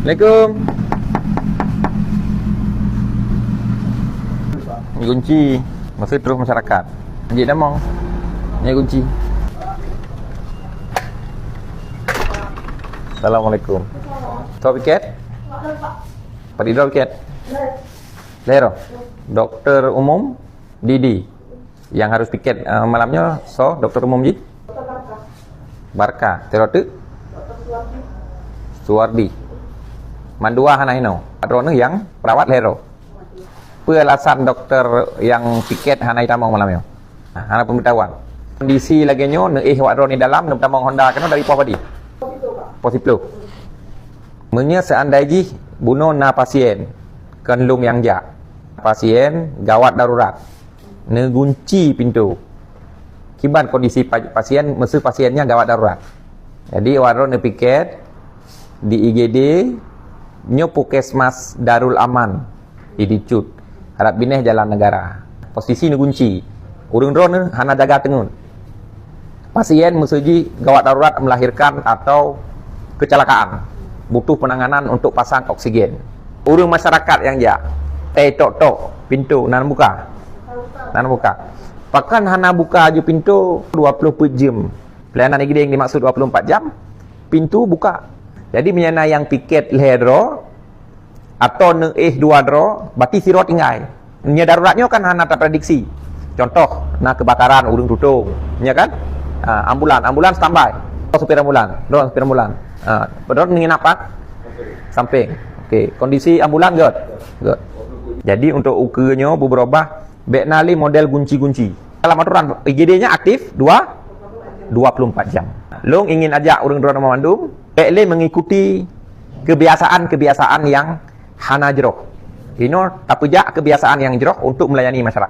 Assalamualaikum. Ini kunci. Masih terus masyarakat. Encik Damong. Ini kunci. Assalamualaikum. Tahu piket? Pak Didol piket? Lero. Dokter umum Didi. Yang harus piket malamnya dokter umum Jid? Barka. Terote? Suwardi. Mandua Hanaino. Adrone yang perawat Lero. Alasan dokter yang piket Hanai Tamong malamnya. Hana pemberitahuan. Kondisi lagi nyo wadro ni dalam Tamong Honda kena dari apa dia? Posiplo. Menya seandainya bunuh na pasien kenlung yang jak. Pasien gawat darurat. Negunci pintu. Kiban kondisi pasien, mesti pasiennya gawat darurat. Jadi wadro ne piket di IGD nyo Puskesmas Darul Aman Idicut harap bineh Jalan Negara. Posisi ni kunci. Urang drone hana jaga tengun. Pasien musuji gawat darurat melahirkan atau kecelakaan. Butuh penanganan untuk pasang oksigen. Urang masyarakat yang ja. Tok pintu nan buka. Nan buka. Pakan hana buka je pintu 24 jam. Pelayanan IGD yang dimaksud 24 jam. Pintu buka. Jadi menyana yang piket lehero atau dua dro, berarti siro tinggal. Nya daruratnya kan hana terprediksi. Contoh, kebakaran urung tutup, ya kan? Ambulan standby. Supir ambulan, supir ambulan. Betul ingin apa? Samping. Okey, kondisi ambulan good. Jadi untuk ukurnya berubah beknali model kunci-kunci. Dalam aturan IGD-nya aktif 24 jam. Long ingin ajak urang drone memandung, bekle mengikuti kebiasaan yang hana jeroh. Ini tapi kebiasaan yang jeroh untuk melayani masyarakat.